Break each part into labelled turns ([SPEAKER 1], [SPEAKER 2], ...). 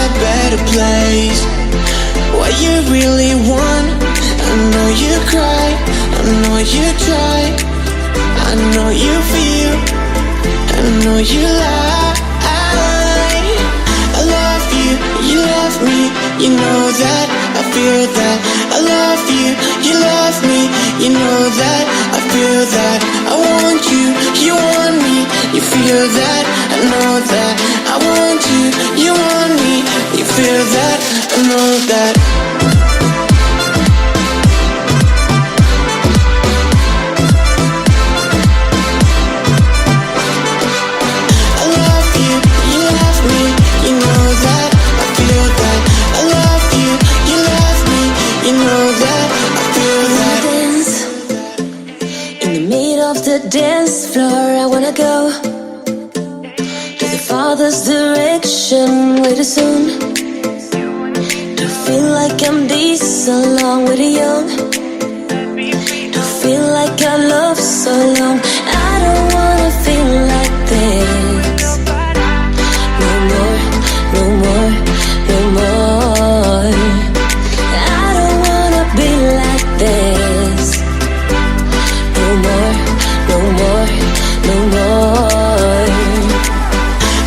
[SPEAKER 1] that better place what you really want. I know you cry, I know you try, I know you feel, I know you lie. I love you, you love me, you know that, I feel that. I love you, you love me, you know that, I feel that. I want you, you want me, you feel that, I know that. I want you, you want me, you feel that, I know that.
[SPEAKER 2] Dance floor, I wanna go to the Father's direction way too soon. To feel like I'm this along with the young. To feel like I love so long. I don't wanna feel like this. No more, no more, no more. I don't wanna be like this. No more, no more, no more.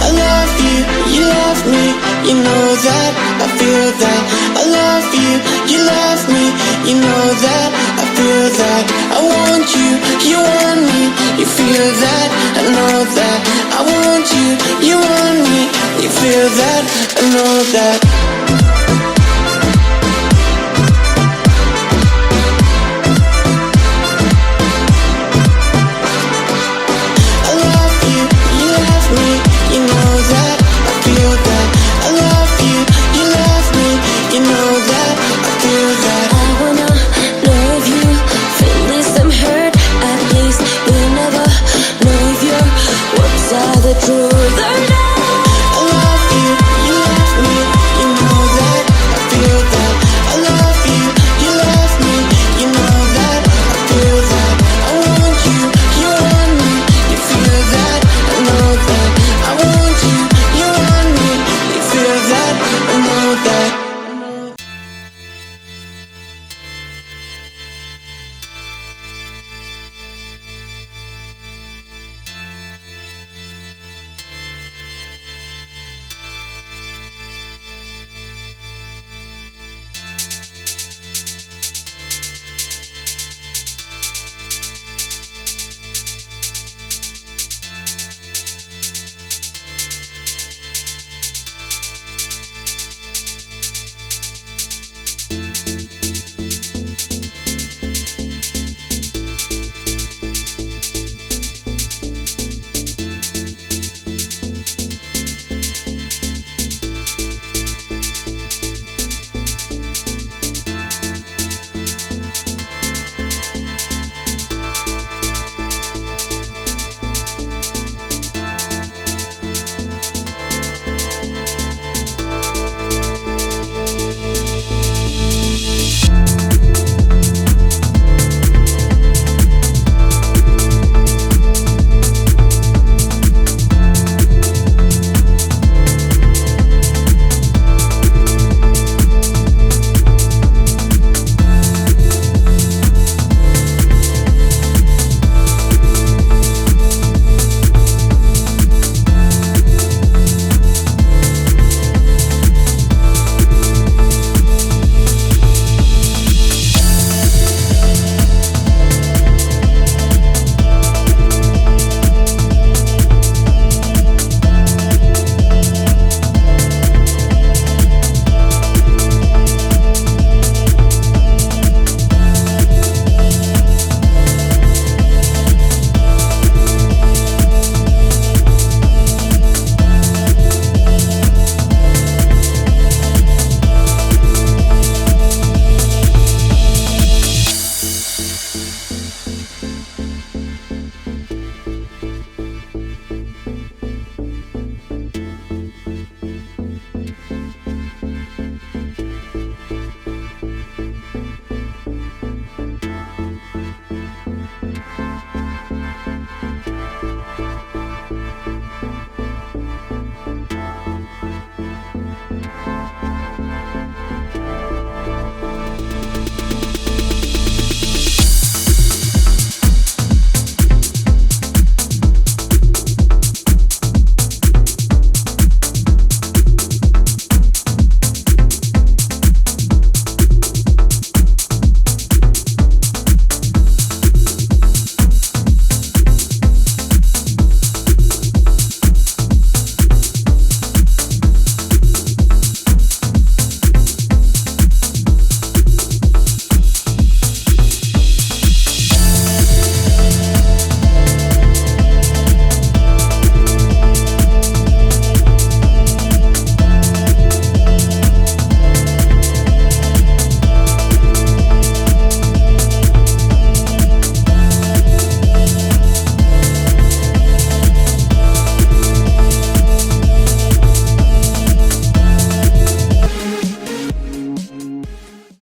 [SPEAKER 1] I love you, you love me, you know that, I feel that. I love you, you love me, you know that, I feel that. I want you, you want me, you feel that, I know that. I want you, you want me, you feel that, I know that.
[SPEAKER 2] The truth or not.